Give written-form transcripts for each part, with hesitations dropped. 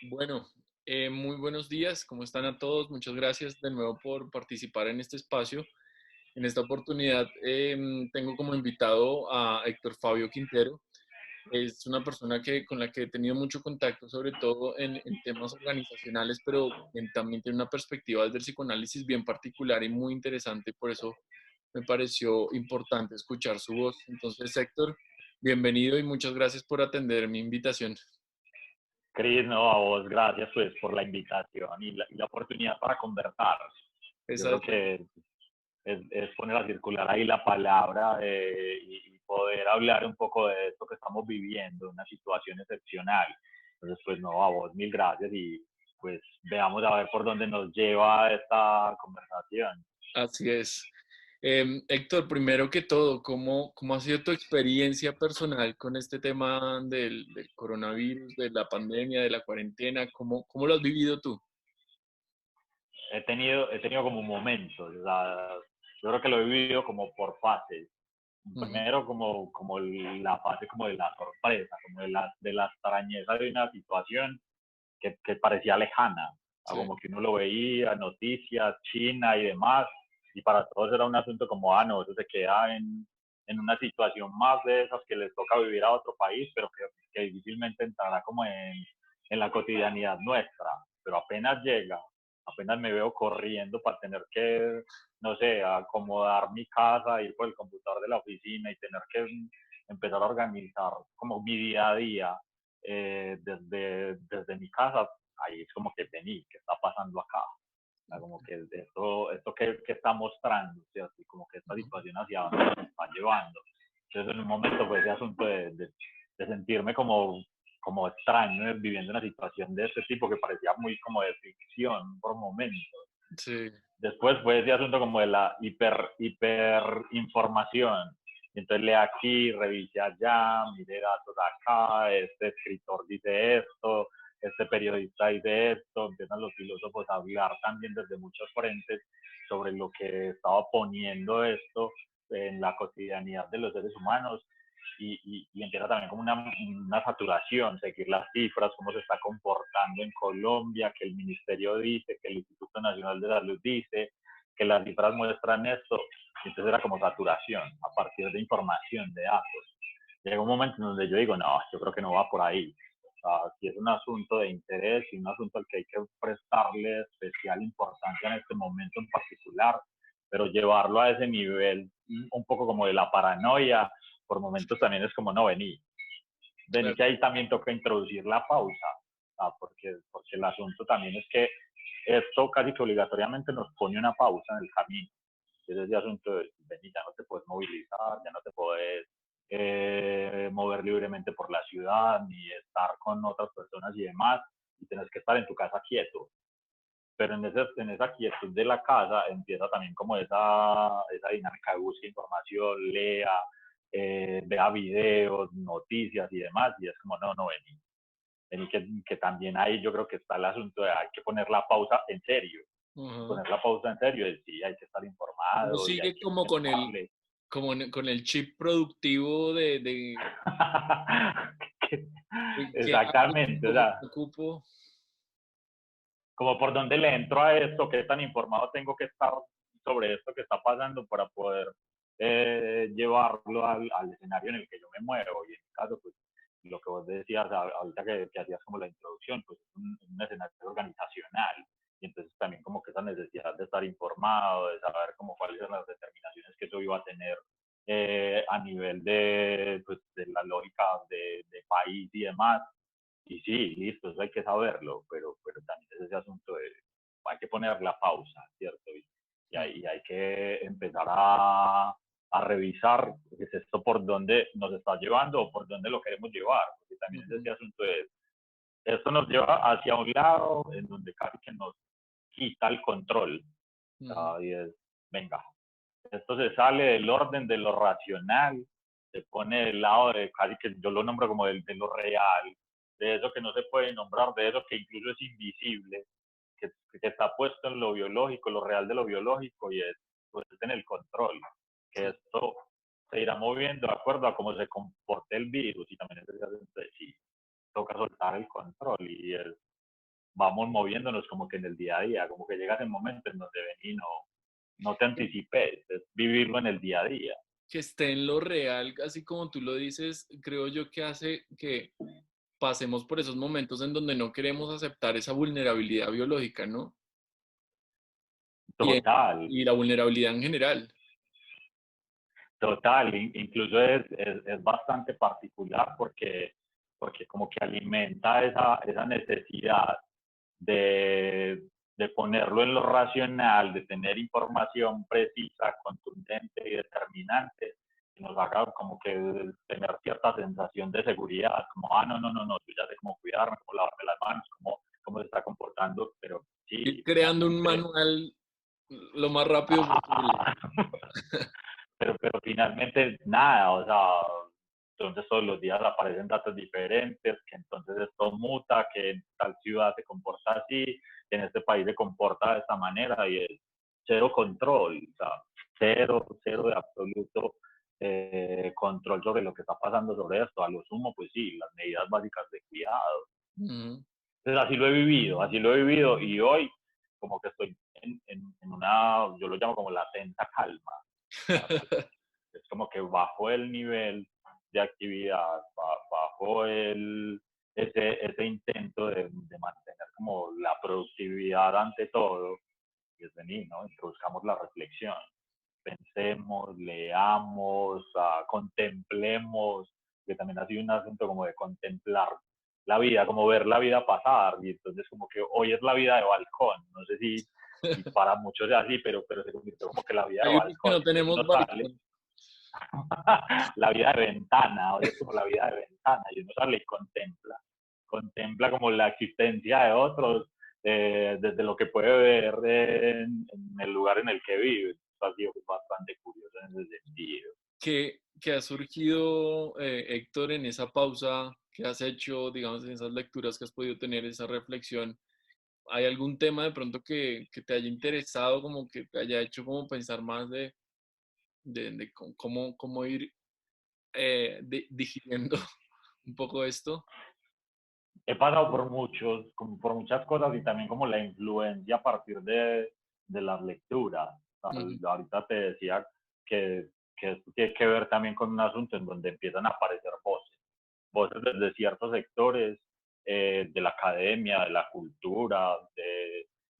Bueno, muy buenos días, ¿cómo están a todos? Muchas gracias de nuevo por participar en este espacio. En esta oportunidad tengo como invitado a Héctor Fabio Quintero. Es una persona con la que he tenido mucho contacto, sobre todo en temas organizacionales, pero también tiene una perspectiva desde el psicoanálisis bien particular y muy interesante. Por eso me pareció importante escuchar su voz. Entonces, Héctor, bienvenido y muchas gracias por atender mi invitación. Cris, no, a vos, gracias pues por la invitación y la oportunidad para conversar. Yo Esa creo es que es poner a circular ahí la palabra y poder hablar un poco de esto que estamos viviendo, una situación excepcional. Entonces, pues no, a vos mil gracias y pues veamos a ver por dónde nos lleva esta conversación. Así es. Héctor, primero que todo, ¿cómo ha sido tu experiencia personal con este tema del coronavirus, de la pandemia, de la cuarentena? ¿Cómo lo has vivido tú? He tenido como momentos, o sea, yo creo que lo he vivido como por fases. Ujú. Primero como la fase como de la sorpresa, como de la extrañeza de una situación que parecía lejana, Sí, como que uno lo veía, noticias, China y demás, y para todos era un asunto como, no, eso se queda en una situación más de esas que les toca vivir a otro país, pero que difícilmente entrará como en la cotidianidad nuestra, pero apenas llega, apenas me veo corriendo para tener que, no sé, acomodar mi casa, ir por el computador de la oficina y tener que empezar a organizar como mi día a día desde mi casa, ahí es como que vení, ¿qué está pasando acá? O sea, como que esto que está mostrando, ¿cierto? Y como que esta ujú. situación hacia dónde nos está llevando. Entonces, en un momento, pues, ese asunto de sentirme como extraño, viviendo una situación de este tipo que parecía muy como de ficción por momentos. Sí, Después fue ese asunto como de la hiper información. Entonces lee aquí, revise allá, mire datos acá, este escritor dice esto, este periodista dice esto, empiezan los filósofos a hablar también desde muchos frentes sobre lo que estaba poniendo esto en la cotidianidad de los seres humanos y empieza también como una saturación, seguir las cifras, cómo se está comportando en Colombia, que el ministerio dice, que el Instituto Nacional de Salud dice, que las cifras muestran esto. Entonces era como saturación a partir de información, de datos. Llega un momento en donde yo digo, no, yo creo que no va por ahí. O sea, si es un asunto de interés y un asunto al que hay que prestarle especial importancia en este momento en particular, pero llevarlo a ese nivel un poco como de la paranoia, por momentos también es como, no, vení claro. que ahí también toca introducir la pausa, porque el asunto también es que esto casi que obligatoriamente nos pone una pausa en el camino. Es ese asunto de, vení, ya no te puedes movilizar, ya no te puedes mover libremente por la ciudad, ni estar con otras personas y demás, y tienes que estar en tu casa quieto. Pero en esa quietud de la casa empieza también como esa dinámica de busca información, lea, vea videos, noticias y demás, y es como, no, no, vení que también ahí yo creo que está el asunto de hay que poner la pausa en serio, Ajá. poner la pausa en serio, es sí, hay que estar Uno informado y hay sigue que como pensarle. con el chip productivo de qué hago, Exactamente, o cómo sea, me ocupo. como por dónde le entro a esto, qué tan informado tengo que estar sobre esto que está pasando para poder llevarlo al escenario en el que yo me muevo. Y en mi caso, pues lo que vos decías ahorita que hacías como la introducción, pues es un escenario organizacional. Y entonces también como que esa necesidad de estar informado, de saber como cuáles son las determinaciones que eso iba a tener a nivel pues, de la lógica de país y demás, y sí, listo, eso hay que saberlo, pero también es ese asunto de, hay que poner la pausa, ¿cierto? Y hay que empezar a revisar ¿es esto por dónde nos está llevando o por dónde lo queremos llevar? Porque también es Ujú. ese asunto de, esto nos lleva hacia un lado en donde casi que nos quita el control, Ujú. y es, venga, esto se sale del orden de lo racional, se pone del lado de casi que yo lo nombro como de lo real, de eso que no se puede nombrar, de eso que incluso es invisible, que está puesto en lo biológico, lo real de lo biológico y es pues, en el control, que Sí. esto se irá moviendo de acuerdo a cómo se comporte el virus y también es el sí, toca soltar el control y vamos moviéndonos como que en el día a día, como que llegas en momentos en donde vení, no te anticipes, es vivirlo en el día a día. Que esté en lo real, así como tú lo dices, creo yo que hace que pasemos por esos momentos en donde no queremos aceptar esa vulnerabilidad biológica, ¿no? Y, Total, y la vulnerabilidad en general. total, incluso es bastante particular porque como que alimenta esa necesidad de ponerlo en lo racional, de tener información precisa, contundente y determinante, que nos haga como que tener cierta sensación de seguridad, como, no, yo ya sé cómo cuidarme, cómo lavarme las manos, cómo se está comportando, pero Ir sí, creando un finalmente, manual lo más rápido posible. ajá, pero finalmente nada, o sea, entonces todos los días aparecen datos diferentes, que entonces esto muta, que en tal ciudad se comporta así, que en este país se comporta de esta manera y es cero control, o sea, cero de absoluto control sobre lo que está pasando sobre esto. A lo sumo, pues sí, las medidas básicas de cuidado. Ujú. Entonces así lo he vivido y hoy como que estoy en una, yo lo llamo como la tensa calma. Es como que bajó el nivel de actividad, bajó ese intento de mantener como la productividad ante todo, y es venir, ¿no? Introduzcamos la reflexión, pensemos, leamos, contemplemos, que también ha sido un asunto como de contemplar la vida, como ver la vida pasar, y entonces como que hoy es la vida de balcón, no sé si para muchos es así, pero se convirtió como que la vida de Hay otros que balcón, no entonces tenemos uno sale balcón. la vida de ventana, hoy es como la vida de ventana, y uno sale y contempla como la existencia de otros, desde lo que puede ver en el lugar en el que vive. Eso ha sido bastante curioso en ese sentido. ¿Qué ha surgido, Héctor, en esa pausa que has hecho, digamos, en esas lecturas que has podido tener, esa reflexión? ¿Hay algún tema de pronto que te haya interesado, como que te haya hecho como pensar más de cómo ir digiriendo un poco esto? He pasado por como por muchas cosas y también como la influencia a partir de las lecturas. O sea, Ujú, ahorita te decía que esto tiene que ver también con un asunto en donde empiezan a aparecer voces desde ciertos sectores de la academia, de la cultura,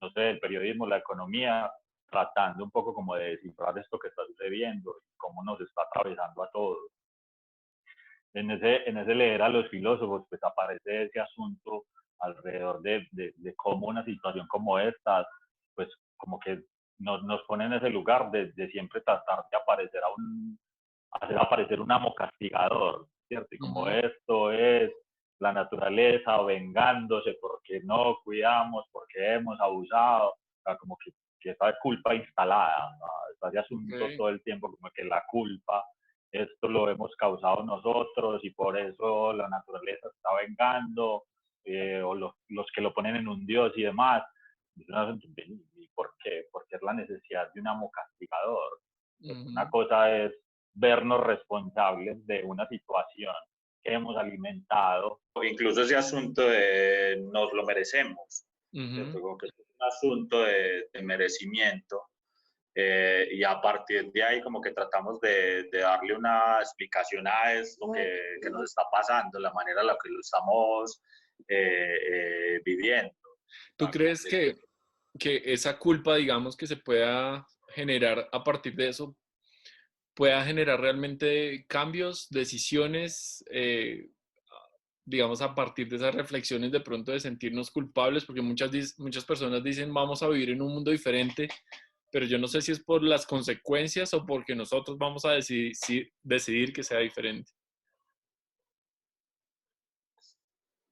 no sé, del periodismo, la economía, tratando un poco como de descifrar esto que está sucediendo y cómo nos está atravesando a todos. En ese leer a los filósofos, pues aparece ese asunto alrededor de cómo una situación como esta, pues como que nos pone en ese lugar de siempre tratar de hacer aparecer un amo castigador, ¿cierto? Y como ujú, esto es la naturaleza vengándose porque no cuidamos, porque hemos abusado, o sea, como que esta culpa instalada, ¿no? Está ese asunto ok. todo el tiempo como que la culpa, esto lo hemos causado nosotros y por eso la naturaleza está vengando, o los que lo ponen en un dios y demás. ¿Y por qué? Porque es la necesidad de un amo castigador. Una Ujú, cosa es vernos responsables de una situación que hemos alimentado. Incluso ese asunto de nos lo merecemos, ujú. ¿cierto? Como que es un asunto de merecimiento. Y a partir de ahí como que tratamos de darle una explicación a esto que nos está pasando, la manera en la que lo estamos viviendo. ¿Tú crees que esa culpa, digamos, que se pueda generar a partir de eso, pueda generar realmente cambios, decisiones, digamos, a partir de esas reflexiones de pronto de sentirnos culpables? Porque muchas personas dicen vamos a vivir en un mundo diferente, pero yo no sé si es por las consecuencias o porque nosotros vamos a decidir que sea diferente.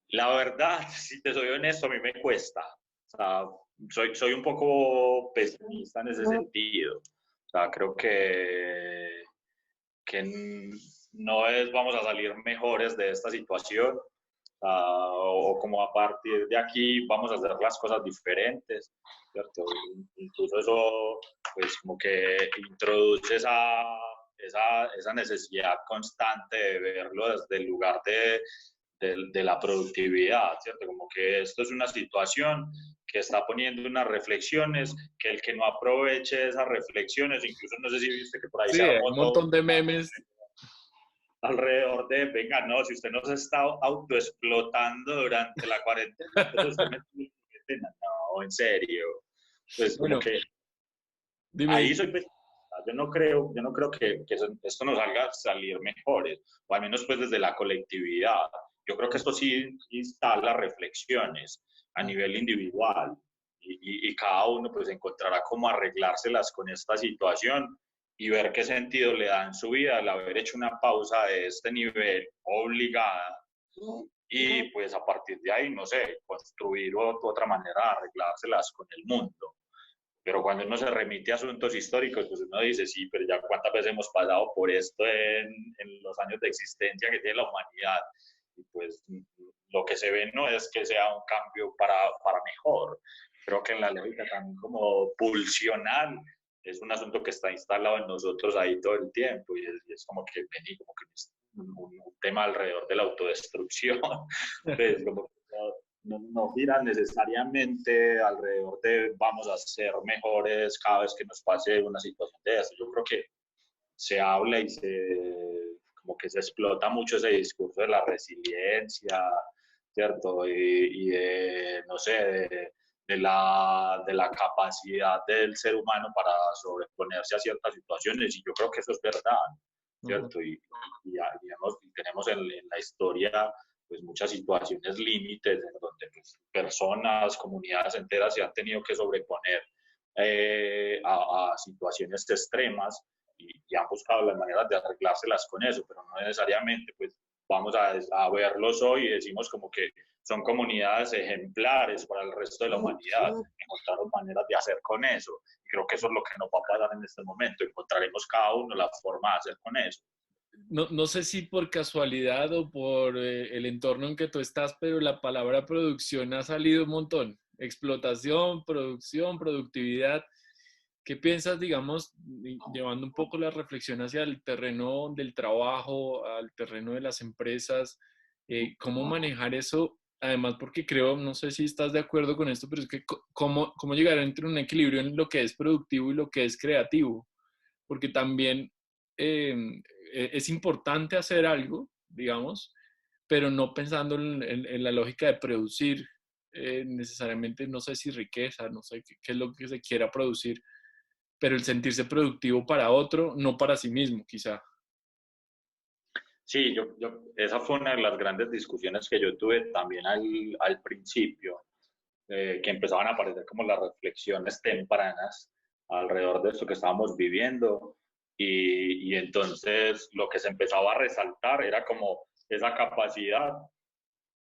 La verdad, si te soy honesto, a mí me cuesta. O sea, soy un poco pesimista en ese sentido. O sea, creo que no es vamos a salir mejores de esta situación, o como a partir de aquí vamos a hacer las cosas diferentes, ¿cierto? Incluso eso, pues como que introduce esa necesidad constante de verlo desde el lugar de la productividad, ¿cierto? Como que esto es una situación que está poniendo unas reflexiones, que el que no aproveche esas reflexiones, incluso no sé si viste que por ahí Sí, se hay un armó todo montón de memes. alrededor de, venga, no, si usted no se está autoexplotando durante la cuarentena, entonces usted me tiene cuarentena. No, en serio. Pues como Bueno, que dime. ahí soy pesimista. Yo no creo que esto nos haga salir mejores, o al menos pues desde la colectividad. Yo creo que esto sí instala reflexiones a nivel individual y cada uno pues encontrará cómo arreglárselas con esta situación y ver qué sentido le da en su vida el haber hecho una pausa de este nivel obligada y pues a partir de ahí, no sé, construir otra manera de arreglárselas con el mundo. Pero cuando uno se remite a asuntos históricos, pues uno dice, sí, pero ya cuántas veces hemos pasado por esto en los años de existencia que tiene la humanidad. Y pues lo que se ve no es que sea un cambio para mejor. Creo que en la lógica también como pulsional es un asunto que está instalado en nosotros ahí todo el tiempo y es como que vení, como que es un tema alrededor de la autodestrucción. Pues como que no gira necesariamente alrededor de vamos a ser mejores cada vez que nos pase una situación de eso. Yo creo que se habla y como que se explota mucho ese discurso de la resiliencia, ¿cierto? Y de, no sé, de la capacidad del ser humano para sobreponerse a ciertas situaciones, y yo creo que eso es verdad, ¿cierto? Y tenemos en la historia pues muchas situaciones límites en donde pues, personas, comunidades enteras se han tenido que sobreponer a situaciones extremas y han buscado las maneras de arreglárselas con eso, pero no necesariamente pues vamos a verlos hoy y decimos como que son comunidades ejemplares para el resto de la humanidad. Encontraron maneras de hacer con eso. Y creo que eso es lo que nos va a pasar en este momento. Encontraremos cada uno la forma de hacer con eso. No sé si por casualidad o por el entorno en que tú estás, pero la palabra producción ha salido un montón. Explotación, producción, productividad. ¿Qué piensas, digamos, llevando un poco la reflexión hacia el terreno del trabajo, al terreno de las empresas? ¿Cómo manejar eso? Además, porque creo, no sé si estás de acuerdo con esto, pero es que cómo llegar entre un equilibrio en lo que es productivo y lo que es creativo, porque también es importante hacer algo, digamos, pero no pensando en la lógica de producir necesariamente, no sé si riqueza, no sé qué es lo que se quiera producir, pero el sentirse productivo para otro, no para sí mismo, quizá. Sí, esa fue una de las grandes discusiones que yo tuve también al principio, que empezaban a aparecer como las reflexiones tempranas alrededor de esto que estábamos viviendo. Y entonces lo que se empezaba a resaltar era como esa capacidad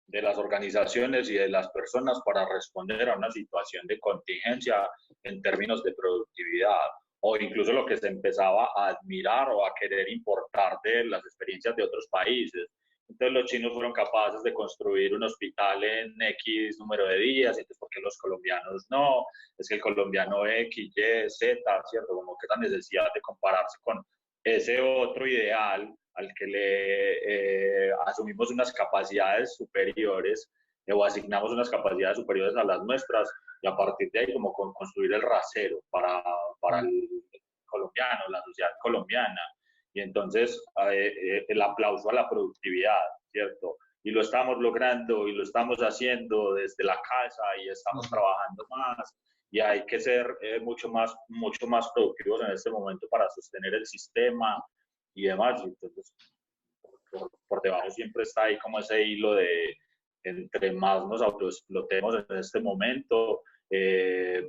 de las organizaciones y de las personas para responder a una situación de contingencia en términos de productividad, o incluso lo que se empezaba a admirar o a querer importar de las experiencias de otros países. Entonces los chinos fueron capaces de construir un hospital en X número de días, entonces ¿por qué los colombianos no? Es que el colombiano X, Y, Z, ¿cierto? Como que esa necesidad de compararse con ese otro ideal al que le asumimos unas capacidades superiores o asignamos unas capacidades superiores a las nuestras, y a partir de ahí como construir el rasero para el colombiano, la sociedad colombiana. Y entonces el aplauso a la productividad, ¿cierto? Y lo estamos logrando y lo estamos haciendo desde la casa y estamos trabajando más y hay que ser mucho más productivos en este momento para sostener el sistema y demás. Entonces, por debajo siempre está ahí como ese hilo de entre más nos autoexplotemos en este momento,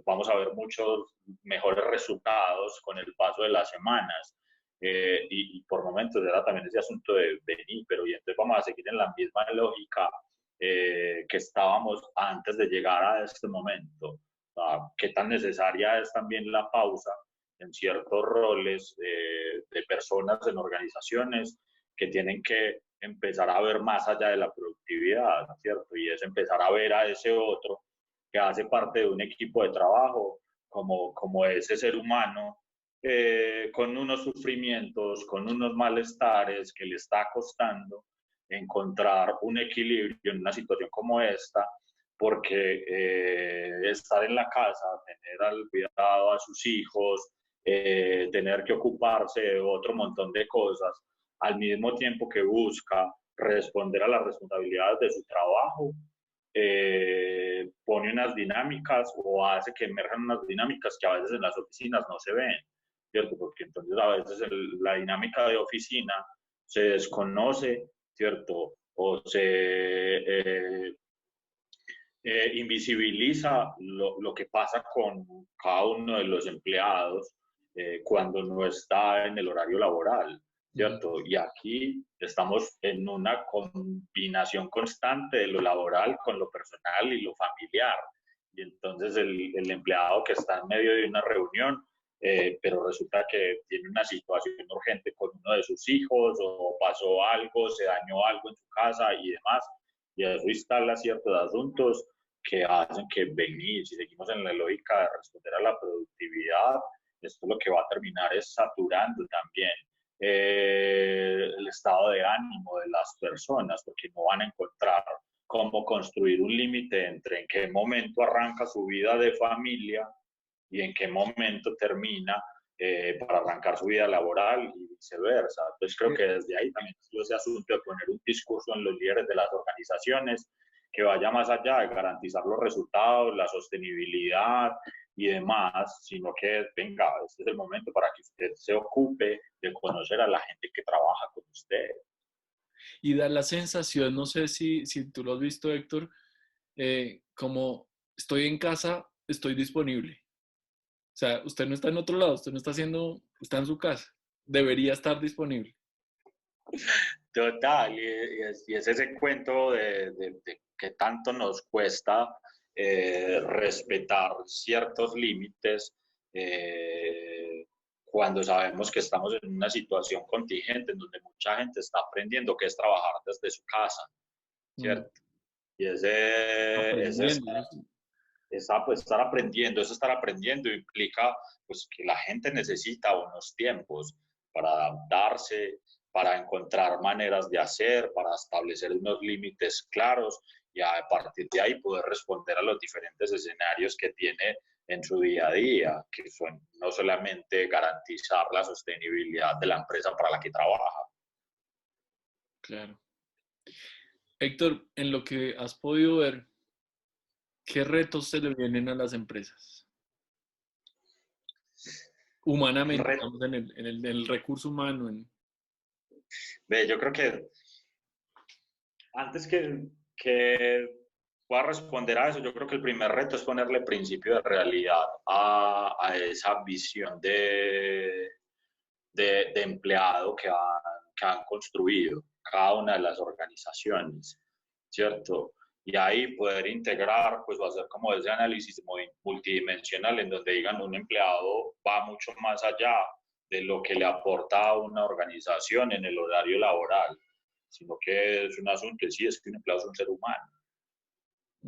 vamos a ver muchos mejores resultados con el paso de las semanas. Y por momentos era también ese asunto de venir, pero y entonces vamos a seguir en la misma lógica que estábamos antes de llegar a este momento. Qué tan necesaria es también la pausa en ciertos roles de personas en organizaciones que tienen que empezar a ver más allá de la productividad, ¿cierto? Y es empezar a ver a ese otro que hace parte de un equipo de trabajo como ese ser humano con unos sufrimientos, con unos malestares que le está costando encontrar un equilibrio en una situación como esta, porque estar en la casa, tener al cuidado a sus hijos, tener que ocuparse de otro montón de cosas, al mismo tiempo que busca responder a las responsabilidades de su trabajo, pone unas dinámicas o hace que emerjan unas dinámicas que a veces en las oficinas no se ven, ¿cierto? Porque entonces a veces la dinámica de oficina se desconoce, ¿cierto? O se invisibiliza lo que pasa con cada uno de los empleados cuando no está en el horario laboral, ¿cierto? Y aquí estamos en una combinación constante de lo laboral con lo personal y lo familiar. Y entonces el empleado que está en medio de una reunión, pero resulta que tiene una situación urgente con uno de sus hijos o pasó algo, se dañó algo en su casa y demás, y eso instala ciertos asuntos que hacen que venir, si seguimos en la lógica de responder a la productividad, esto lo que va a terminar es saturando también el estado de ánimo de las personas, porque no van a encontrar cómo construir un límite entre en qué momento arranca su vida de familia y en qué momento termina para arrancar su vida laboral y viceversa. Entonces creo que desde ahí también ha ese asunto de poner un discurso en los líderes de las organizaciones que vaya más allá de garantizar los resultados, la sostenibilidad y demás, sino que venga, este es el momento para que usted se ocupe de conocer a la gente que trabaja con usted. Y da la sensación, no sé si tú lo has visto, Héctor, como estoy en casa, estoy disponible. O sea, usted no está en otro lado, usted no está haciendo, está en su casa. Debería estar disponible. Total, y es ese cuento de que tanto nos cuesta respetar ciertos límites cuando sabemos que estamos en una situación contingente en donde mucha gente está aprendiendo que es trabajar desde su casa, ¿cierto? Y pues, estar aprendiendo implica pues, que la gente necesita unos tiempos para adaptarse, para encontrar maneras de hacer, para establecer unos límites claros y a partir de ahí poder responder a los diferentes escenarios que tiene en su día a día, que son no solamente garantizar la sostenibilidad de la empresa para la que trabaja. Claro. Héctor, en lo que has podido ver, ¿qué retos se le vienen a las empresas? Humanamente, estamos en el recurso humano. Yo creo que antes que pueda responder a eso, yo creo que el primer reto es ponerle principio de realidad a esa visión de empleado que han construido cada una de las organizaciones, ¿cierto? Y ahí poder integrar, pues, o hacer como ese análisis multidimensional en donde digan un empleado va mucho más allá de lo que le aporta a una organización en el horario laboral, sino que es un asunto, sí, es que un empleado es un ser humano,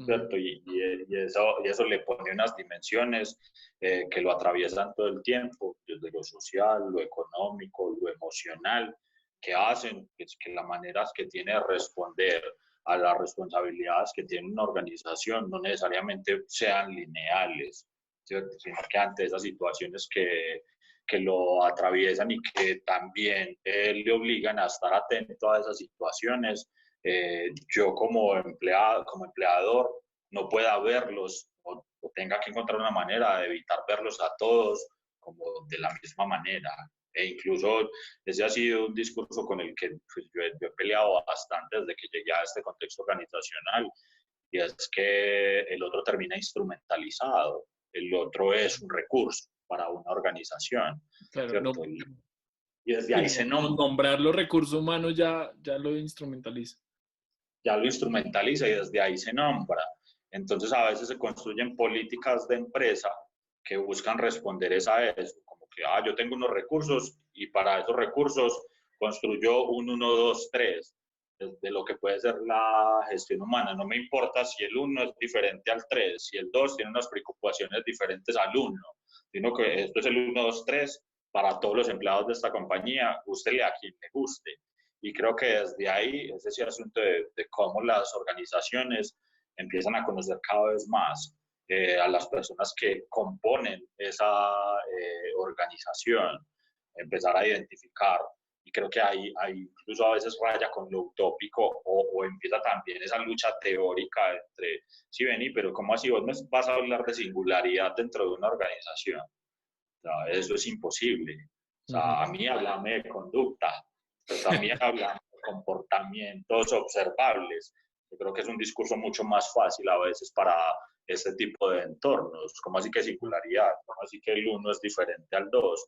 ¿cierto? Y eso le pone unas dimensiones que lo atraviesan todo el tiempo, desde lo social, lo económico, lo emocional, que hacen que las maneras que tiene de responder a las responsabilidades que tiene una organización no necesariamente sean lineales, ¿cierto? Sino que ante esas situaciones que lo atraviesan y que también le obligan a estar atento a esas situaciones, yo como empleado, como empleador, no pueda verlos o tenga que encontrar una manera de evitar verlos a todos como de la misma manera. E incluso ese ha sido un discurso con el que pues, yo he peleado bastante desde que llegué a este contexto organizacional, y es que el otro termina instrumentalizado, el otro es un recurso para una organización, Claro, ¿cierto? no, Y desde ahí se nombra. Nombrar los recursos humanos ya lo instrumentaliza. Ya lo instrumentaliza y desde ahí se nombra. Entonces a veces se construyen políticas de empresa que buscan responder a eso, como que yo tengo unos recursos y para esos recursos construyo un 1, 2, 3 de lo que puede ser la gestión humana. No me importa si el 1 es diferente al 3, si el 2 tiene unas preocupaciones diferentes al 1, sino que esto es el 1, 2, 3 para todos los empleados de esta compañía, gústele a quien le guste. Y creo que desde ahí es ese asunto de cómo las organizaciones empiezan a conocer cada vez más a las personas que componen esa organización, empezar a identificar. Y creo que hay incluso a veces raya con lo utópico o empieza también esa lucha teórica entre, sí, Beni, pero ¿cómo así vos me vas a hablar de singularidad dentro de una organización? O sea, eso es imposible. O sea, a mí háblame de conducta, pero también háblame de comportamientos observables. Yo creo que es un discurso mucho más fácil a veces para este tipo de entornos. ¿Cómo así que singularidad? ¿Cómo así que el uno es diferente al dos?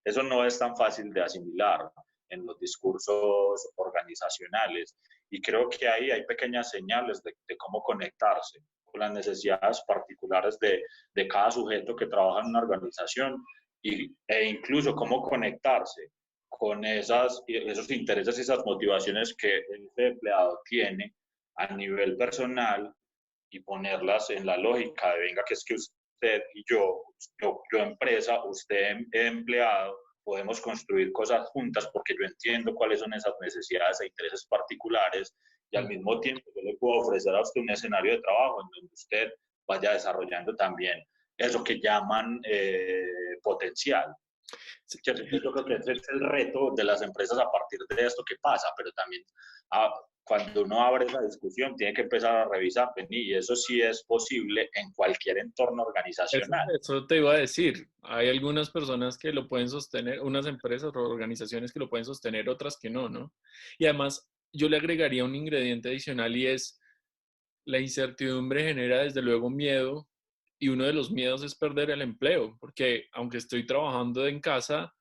Eso no es tan fácil de asimilar en los discursos organizacionales. Y creo que ahí hay pequeñas señales de cómo conectarse con las necesidades particulares de cada sujeto que trabaja en una organización e incluso cómo conectarse con esos intereses y esas motivaciones que ese empleado tiene a nivel personal y ponerlas en la lógica de, venga, que es que usted y yo empresa, usted empleado, podemos construir cosas juntas porque yo entiendo cuáles son esas necesidades e intereses particulares y al mismo tiempo yo le puedo ofrecer a usted un escenario de trabajo en donde usted vaya desarrollando también eso que llaman potencial. Sí. Yo creo que ese es el reto de las empresas a partir de esto que pasa, pero también cuando uno abre esa discusión tiene que empezar a revisar, y eso sí es posible en cualquier entorno organizacional. Eso te iba a decir. Hay algunas personas que lo pueden sostener, unas empresas o organizaciones que lo pueden sostener, otras que no, ¿no? Y además, yo le agregaría un ingrediente adicional y es la incertidumbre genera desde luego miedo y uno de los miedos es perder el empleo, porque aunque estoy trabajando en casa,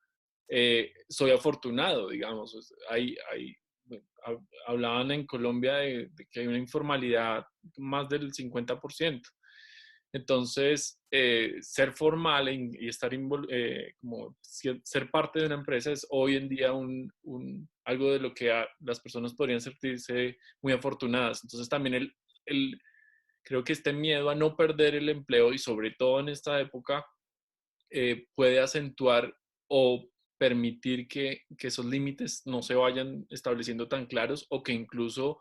soy afortunado, digamos. Bueno, hablaban en Colombia de que hay una informalidad más del 50%. Entonces, ser formal y estar como ser parte de una empresa es hoy en día algo de lo que las personas podrían sentirse muy afortunadas. Entonces, también creo que este miedo a no perder el empleo y sobre todo en esta época puede acentuar o permitir que esos límites no se vayan estableciendo tan claros o que incluso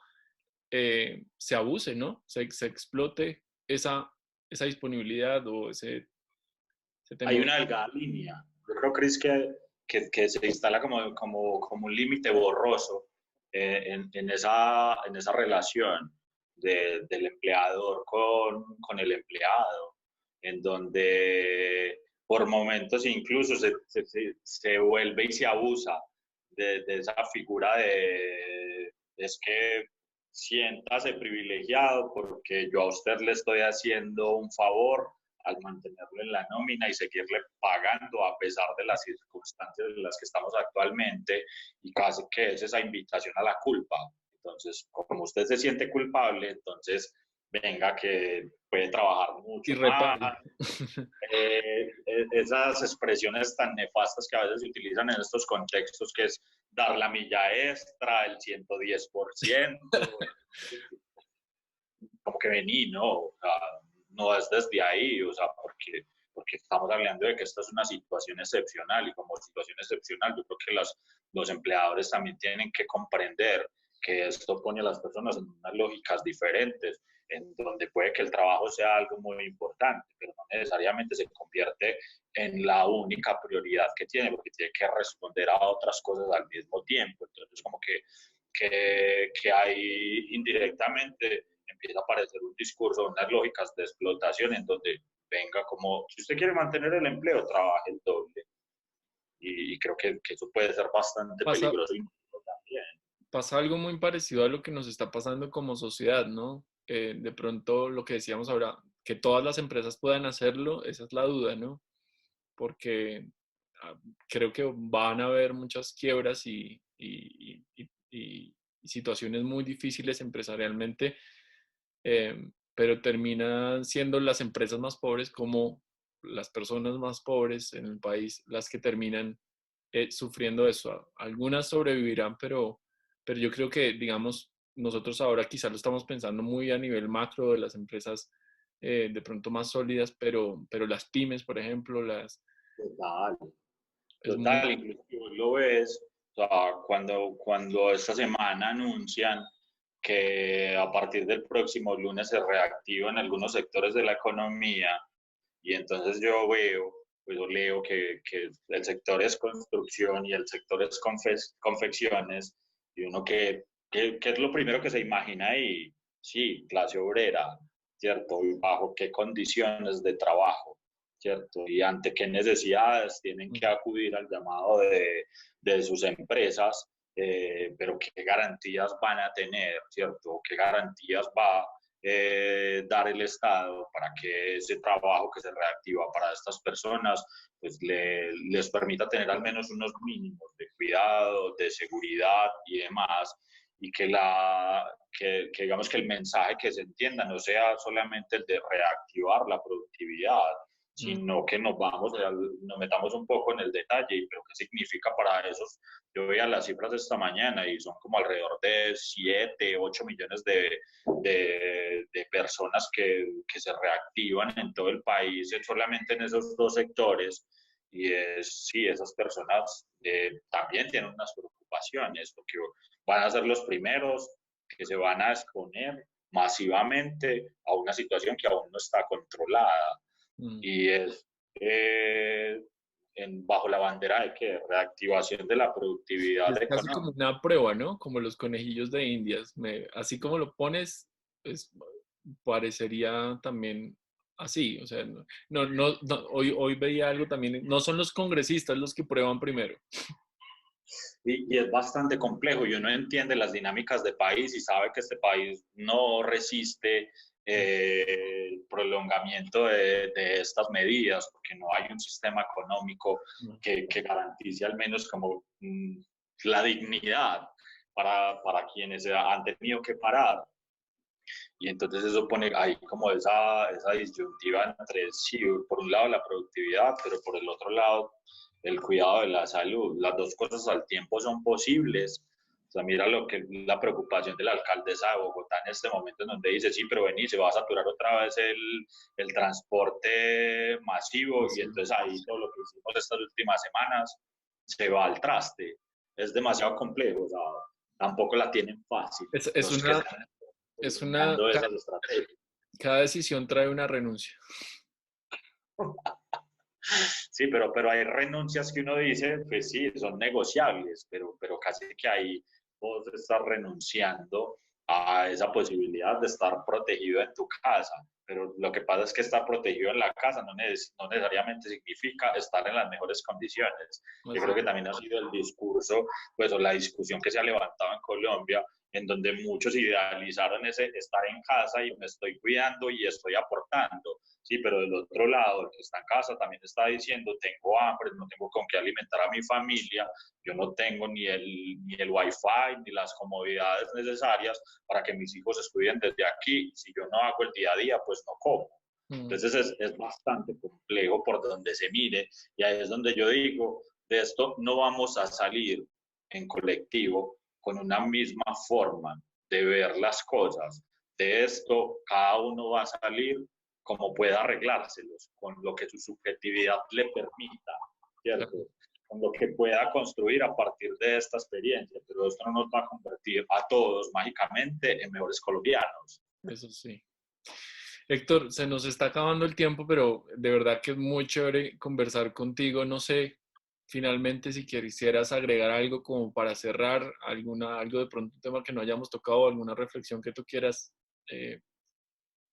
se abuse, ¿no? Se explote esa disponibilidad o ese Hay temor. una delgada línea. Yo creo, Chris, que se instala como un límite borroso en esa relación del empleador con el empleado, en donde por momentos incluso se vuelve y se abusa de esa figura de es que siéntase privilegiado porque yo a usted le estoy haciendo un favor al mantenerlo en la nómina y seguirle pagando a pesar de las circunstancias en las que estamos actualmente y casi que es esa invitación a la culpa. Entonces, como usted se siente culpable, entonces venga que puede trabajar Y mucho más. repare. Esas expresiones tan nefastas que a veces se utilizan en estos contextos, que es dar la milla extra, el 110%, como que vení, no, o sea, no es desde ahí, o sea, porque estamos hablando de que esta es una situación excepcional y como situación excepcional yo creo que los empleadores también tienen que comprender que esto pone a las personas en unas lógicas diferentes, en donde puede que el trabajo sea algo muy importante, pero no necesariamente se convierte en la única prioridad que tiene, porque tiene que responder a otras cosas al mismo tiempo. Entonces, como que hay indirectamente empieza a aparecer un discurso, unas lógicas de explotación en donde venga como, si usted quiere mantener el empleo, trabaje el doble. Y creo que eso puede ser bastante Pasa, peligroso y también. pasa algo muy parecido a lo que nos está pasando como sociedad, ¿no? De pronto lo que decíamos ahora, que todas las empresas puedan hacerlo, esa es la duda, ¿no? Porque ah, creo que van a haber muchas quiebras y situaciones muy difíciles empresarialmente, pero terminan siendo las empresas más pobres como las personas más pobres en el país las que terminan sufriendo eso. Algunas sobrevivirán, pero yo creo que, digamos, nosotros ahora quizás lo estamos pensando muy a nivel macro de las empresas de pronto más sólidas, pero las pymes, por ejemplo, Total, es muy... total, incluso lo ves, sea, cuando esta semana anuncian que a partir del próximo lunes se reactivan algunos sectores de la economía y entonces yo veo, pues yo leo que el sector es construcción y el sector es confecciones y uno que es lo primero que se imagina ahí, sí, clase obrera, ¿cierto? ¿Y bajo qué condiciones de trabajo? ¿Cierto? Y ante qué necesidades tienen que acudir al llamado de sus empresas, pero qué garantías van a tener, ¿cierto? ¿Qué garantías va a dar el Estado para que ese trabajo que se reactiva para estas personas pues les permita tener al menos unos mínimos de cuidado, de seguridad y demás, y que digamos que el mensaje que se entienda no sea solamente el de reactivar la productividad, sino que nos metamos un poco en el detalle, pero qué significa para esos. Yo veía las cifras de esta mañana y son como alrededor de 7, 8 millones de personas que se reactivan en todo el país, solamente en esos dos sectores. Y sí, esas personas también tienen unas preocupaciones, porque van a ser los primeros que se van a exponer masivamente a una situación que aún no está controlada. Y es bajo la bandera de que reactivación de la productividad Es casi como económica. una prueba, ¿no? Como los conejillos de Indias. Así como lo pones, pues parecería también así. O sea, hoy veía algo también. No son los congresistas los que prueban primero. Y es bastante complejo y uno entiende las dinámicas de país y sabe que este país no resiste el prolongamiento de estas medidas, porque no hay un sistema económico que garantice al menos como la dignidad para quienes han tenido que parar. Y entonces eso pone ahí como esa disyuntiva entre, sí, por un lado la productividad, pero por el otro lado el cuidado de la salud. Las dos cosas al tiempo son posibles. O sea, mira lo que la preocupación de la alcaldesa de Bogotá en este momento, en donde dice, sí, pero vení, se va a saturar otra vez el transporte masivo, y entonces ahí todo lo que hicimos estas últimas semanas se va al traste. Es demasiado complejo, o sea, tampoco la tienen fácil Es los que una, están es una, diseñando esas estrategias. cada decisión trae una renuncia. Sí, pero hay renuncias que uno dice, pues sí, son negociables, pero casi que ahí vos estás renunciando a esa posibilidad de estar protegido en tu casa. Pero lo que pasa es que estar protegido en la casa no necesariamente significa estar en las mejores condiciones. Yo creo que también ha sido el discurso, pues, o la discusión que se ha levantado en Colombia, en donde muchos idealizaron ese estar en casa y me estoy cuidando y estoy aportando. Sí, pero del otro lado, el que está en casa también está diciendo, tengo hambre, no tengo con qué alimentar a mi familia, yo no tengo ni el wifi, ni las comodidades necesarias para que mis hijos estudien desde aquí. Si yo no hago el día a día, pues no como. Entonces es bastante complejo por donde se mire, y ahí es donde yo digo, de esto no vamos a salir en colectivo con una misma forma de ver las cosas. De esto cada uno va a salir como pueda arreglárselos, con lo que su subjetividad le permita, ¿cierto? Con lo que pueda construir a partir de esta experiencia, pero esto no nos va a convertir a todos mágicamente en mejores colombianos. Eso sí. Héctor, se nos está acabando el tiempo, pero de verdad que es muy chévere conversar contigo. No sé, finalmente, si quisieras agregar algo como para cerrar, algo de pronto, un tema que no hayamos tocado, alguna reflexión que tú quieras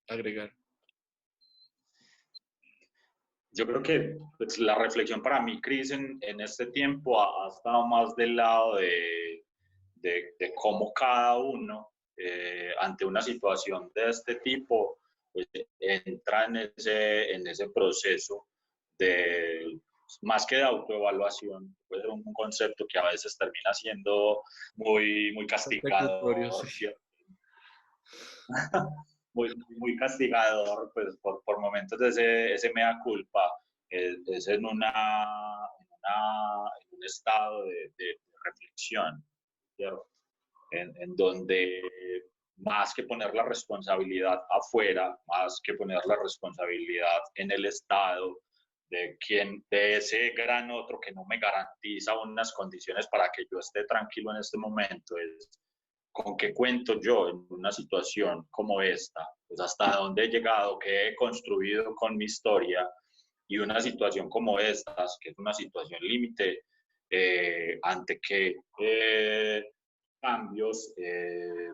agregar. Yo creo que pues, la reflexión para mí, Cris, en este tiempo ha estado más del lado de cómo cada uno, ante una situación de este tipo, pues, entra en ese proceso de, más que de autoevaluación, puede ser un concepto que a veces termina siendo muy, muy Persecutorio, castigador, sí. ¿cierto? Muy castigador, pues por momentos de ese mea culpa, es en un estado de reflexión, ¿cierto? En donde más que poner la responsabilidad afuera, más que poner la responsabilidad en el Estado, de ese gran otro que no me garantiza unas condiciones para que yo esté tranquilo en este momento, es con qué cuento yo en una situación como esta, pues hasta dónde he llegado, qué he construido con mi historia, y una situación como esta, que es una situación límite, ante qué cambios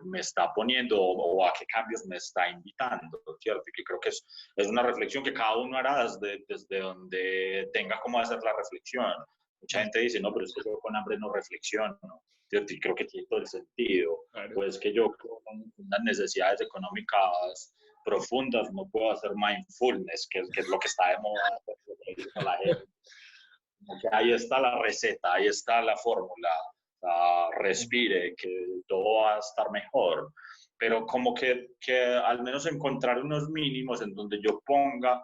me está poniendo o a qué cambios me está invitando, ¿cierto? Y que creo que es una reflexión que cada uno hará desde donde tenga cómo hacer la reflexión. Mucha gente dice, no, pero es que yo con hambre no reflexiono, ¿no? ¿Cierto? Y creo que tiene todo el sentido. Claro. Pues que yo con unas necesidades económicas profundas no puedo hacer mindfulness, que es lo que está de moda con la gente. Ahí está la receta, ahí está la fórmula, respire, que todo va a estar mejor. Pero como que al menos encontrar unos mínimos en donde yo ponga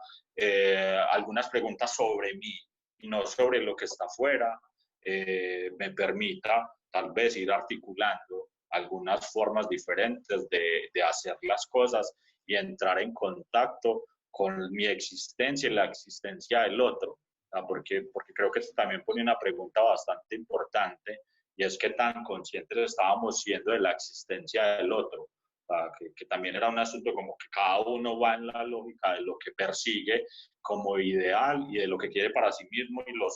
algunas preguntas sobre mí y no sobre lo que está afuera, me permita tal vez ir articulando algunas formas diferentes de hacer las cosas y entrar en contacto con mi existencia y la existencia del otro. Porque creo que esto también pone una pregunta bastante importante, y es qué tan conscientes estábamos siendo de la existencia del otro. Que también era un asunto como que cada uno va en la lógica de lo que persigue como ideal y de lo que quiere para sí mismo y no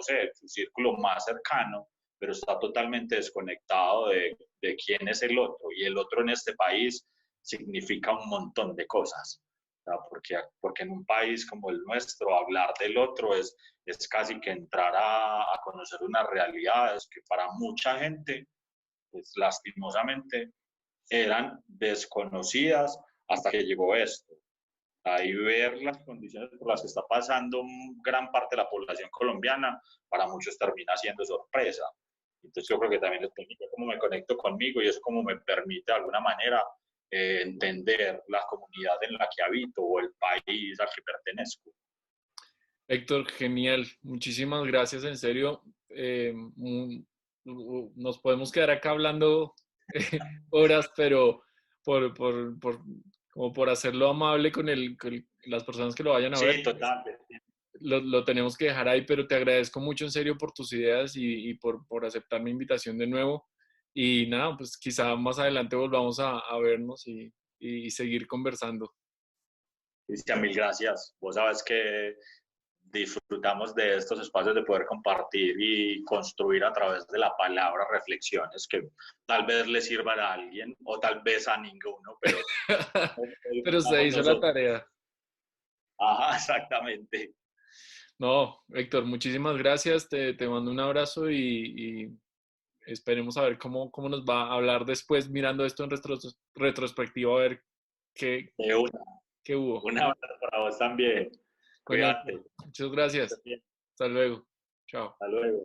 sé, su círculo más cercano, pero está totalmente desconectado de quién es el otro. Y el otro en este país significa un montón de cosas. Porque en un país como el nuestro, hablar del otro es casi que entrar a conocer unas realidades que para mucha gente, pues lastimosamente, eran desconocidas hasta que llegó esto. Ahí ver las condiciones por las que está pasando gran parte de la población colombiana, para muchos termina siendo sorpresa. Entonces yo creo que también es cómo me conecto conmigo y es como me permite de alguna manera entender la comunidad en la que habito o el país al que pertenezco. Héctor, genial. Muchísimas gracias, en serio. Nos podemos quedar acá hablando horas, pero como por hacerlo amable con las personas que lo vayan a ver, Sí, total. lo tenemos que dejar ahí, pero te agradezco mucho, en serio, por tus ideas y por aceptar mi invitación de nuevo. Y nada, pues quizá más adelante volvamos a vernos y seguir conversando. Cristian, mil gracias. Vos sabes que disfrutamos de estos espacios de poder compartir y construir a través de la palabra reflexiones que tal vez le sirvan a alguien o tal vez a ninguno, pero Pero se hizo la nosotros. tarea. Ajá, exactamente. No, Héctor, muchísimas gracias. Te mando un abrazo y esperemos a ver cómo nos va a hablar después mirando esto en retrospectiva, a ver qué, De una. qué hubo. Un abrazo para vos también. Bueno, Héctor, Cuídate. muchas gracias. Hasta luego. Chao. Hasta luego.